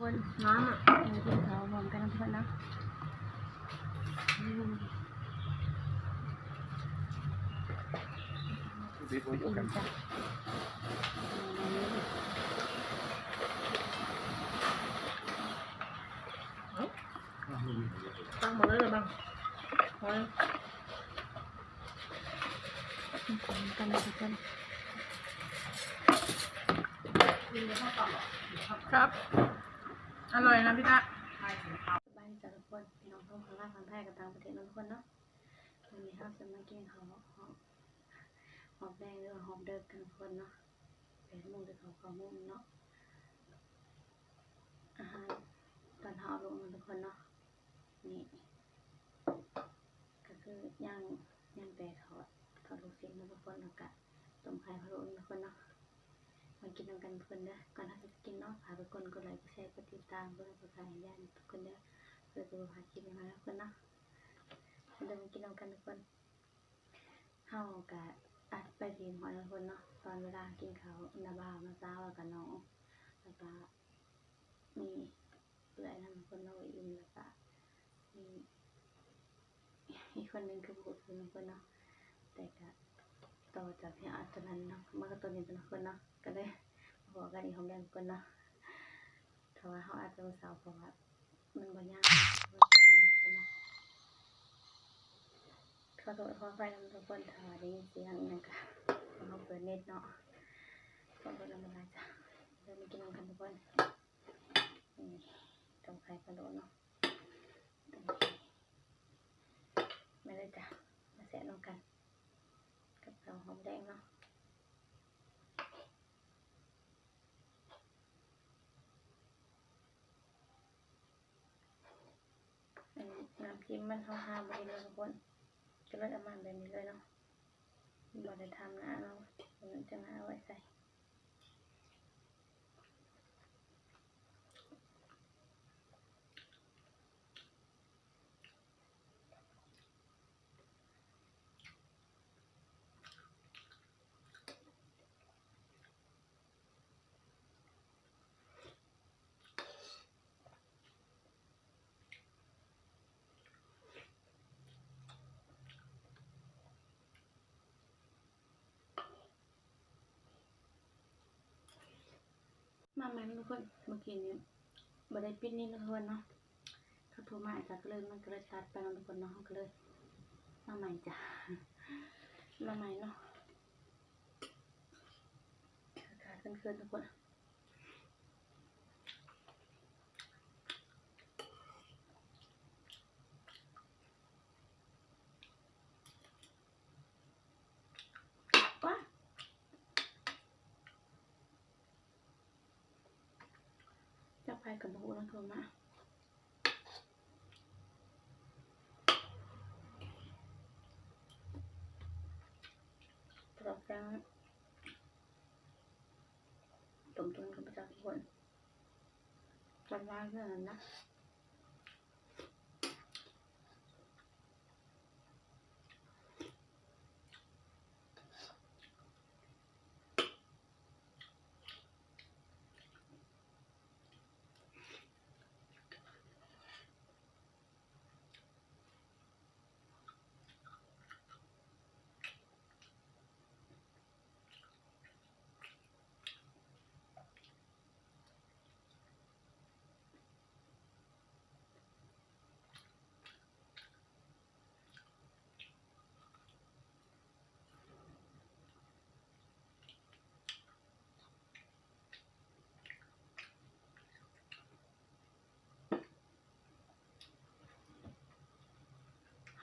คนน้ำอ่ะกินเขาพร้อมกันทุกคนนะดีพูดกันจ้ะตั้งหมดเลยบ้างพอแล้วกันทุกคนครับอร่อยนะพี่ตาบ้านจ้ะทุกคนพี่น้องท้องข้างล่างข้างใต้กับต่างประเทศทุกคนเนาะวันนี้เราจะมากินเขาหอมแดงหรือหอมเดิกกันทุกคนเนาะเป็นมุ้งหรือเขามุ้งเนาะอาหารตอนเฮาลงทุกคนเนาะนี่ก็คือย่างแต่ทอดลูกชิ้นทุกคนแล้วก็ต้มไข่พะโล้ทุกคนเนาะมากินกันทุกคนเด้อก่อนที่จะกินเนาะฝากทุกคนกดไลค์กดแชร์กดติดตามกดติดตามย่านทุกคนเด้อเพื่อจะพากินมาทุกคนเนาะเดินมากินกันทุกคนเฮากะอัดไปทีมหอยทุกคนเนาะตอนเวลากินข้าวนาบ่าวมาเช้าแล้วก็น้องแล้วก็มีเปื่อยนะทุกคนเราอิ่มแล้วก็มีอีกคนนึงคือบุตรทุกคนเนาะแต่ก็ต่อจากที่อัดตอนนั้นเนาะมันก็ตัวนี้ทุกคนเนาะก็ได้บอกกันอีกของแดงคนเนาะเพราะว่าเขาอาจจะมาสาวเพราะว่ามันบ่ยากทุกคนเนาะขอโทษขอไฟทุกคนถ้าได้ยินเสียงนั่นก็เขาเปิดเน็ตเนาะขอโทษน้ำมันจ้ะเดี๋ยวมากินกันทุกคนนี่ต้มไข่พะโล้เนาะไม่ได้จ้ะมาแสะลงกันกับเราหอมแดงเนาะน้ำจิ้มมันห้าวๆไปเลยทุกคนจะเลิศอามันแบบนี้เลยเนาะบ่ได้ทำนะเนาะมันจะมาเอาไว้ใส่มาใหม่ทุกคนเมื่อกี้นี้บ่ได้ปิดนี่ทุกคนเนาะเขาโทรมาจากเลยมันก็เลยชาร์จไปทุกคนเนาะก็เลยมาใหม่จ้ะมาใหม่เนาะขาดเคลื่อนทุกคนว้าจะไปกับบูนะโทรมาตลอดการตุ่มๆกันประจำทุกคนวันว่างเรื่องนั้นนะ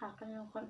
หากันทุกคน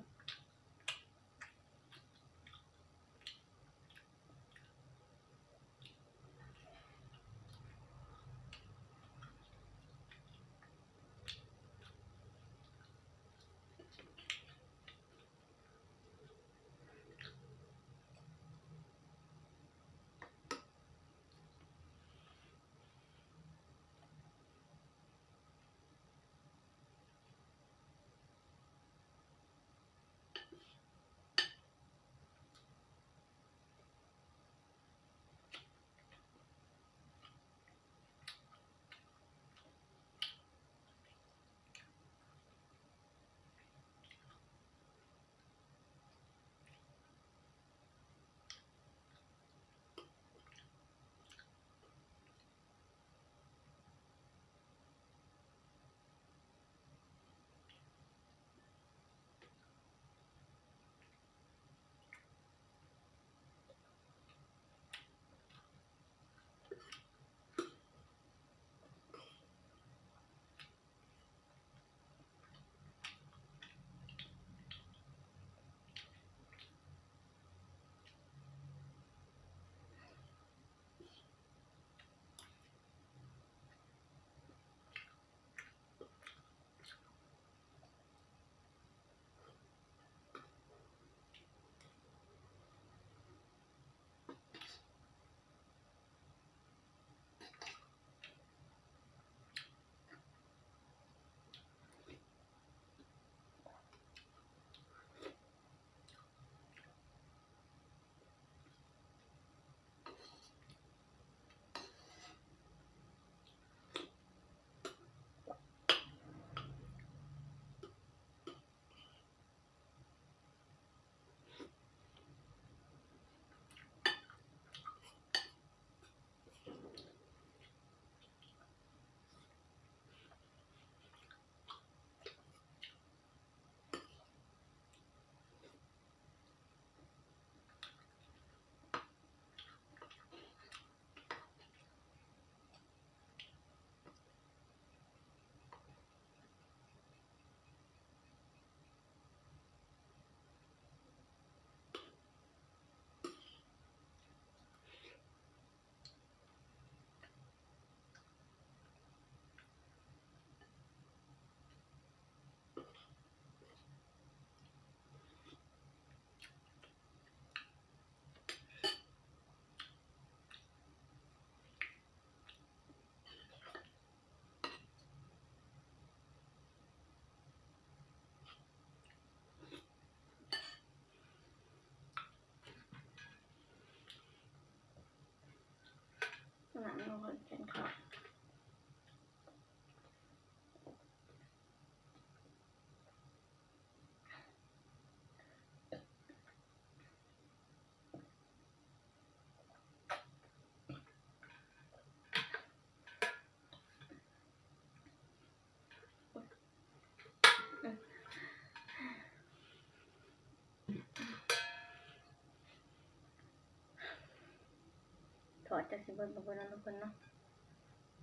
จะสิเบิ่งบ่นำทุกคนเนาะ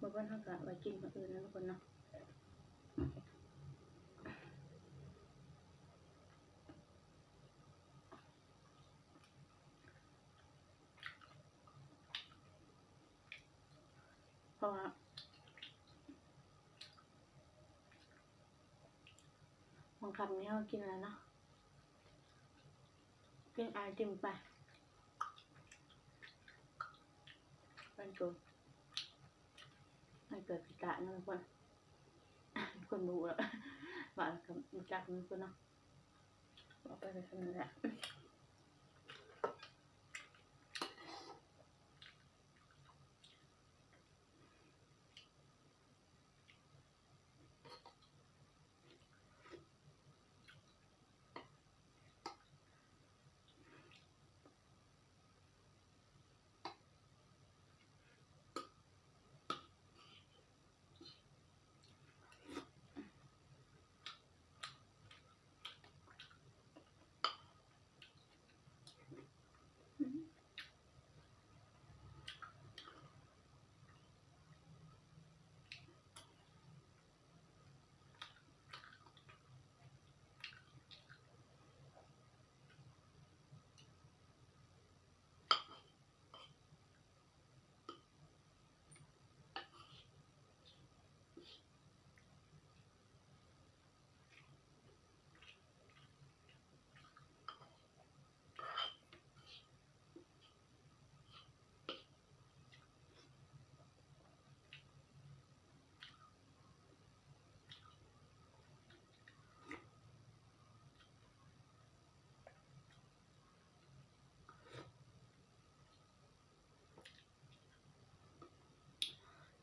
บ่เบิ่งเฮาก็ไว้กินมื้ออื่นนะทุกคนเนาะเพราะว่าบางคำนี้เฮากินแล้วเนาะกินไอติมไปมันเกิดพิการนะทุกคนคนรู้แล้วว่าก็รู้จักมันคนเนาะบอกไปเลยคำนั้นแหละ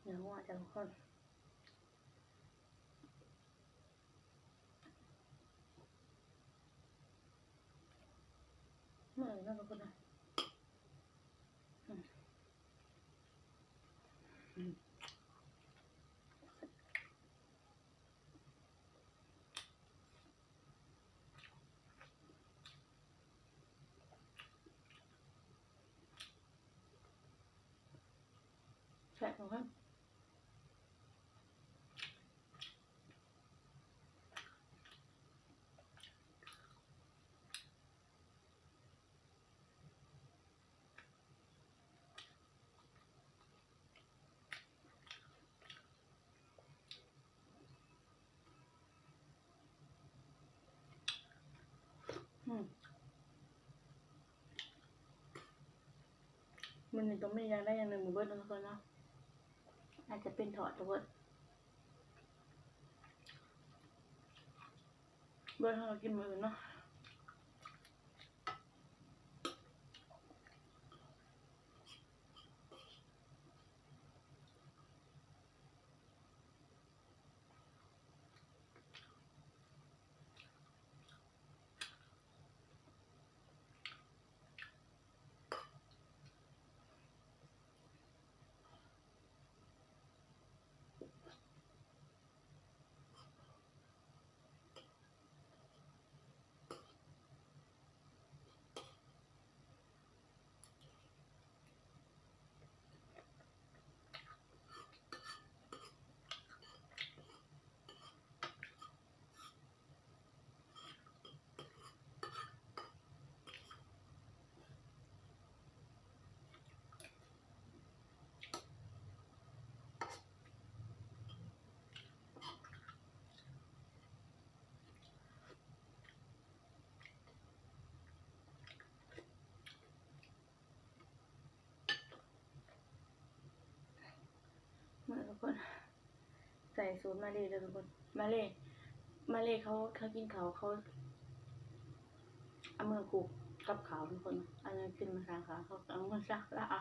เดี๋ยวว่าจะทุกคนเมื่อไหร่นะทุกคนนะใช่ทุกคนมันนี่ก็ไม่ยังได้อย่างหนึ่งมือเบิดทุกคนเนาะอาจจะเป็นถอดตัวเบิดเรากินมือเนาะทุกคนใส่สูตรมาเลยทุกคนมาเลยเขากินเขาเอามือกูกับขาวทุกคนอันนี้ขึ้นมาทางขาเขาเอามือซักแล้วอ่ะ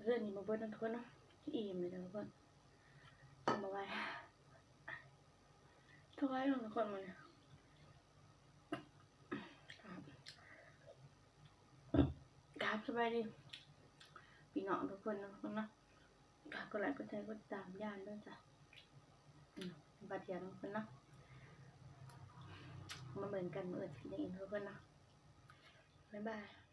พื่อนนี่มาเบิ้ลทุกคนเนาะอิ่มเลยทุกคนมาไว้ทุกคนมาเนี่ยครับสบายดีพี่น้องทุกคนนะทุกคนนะก็ไลค์ก็ใจก็ตามย่านด้วยจ้ะบาดเจ็บทุกคนนะมาเหมือนกันเหมือนกันอย่างนี้ทุกคนนะบ๊ายบาย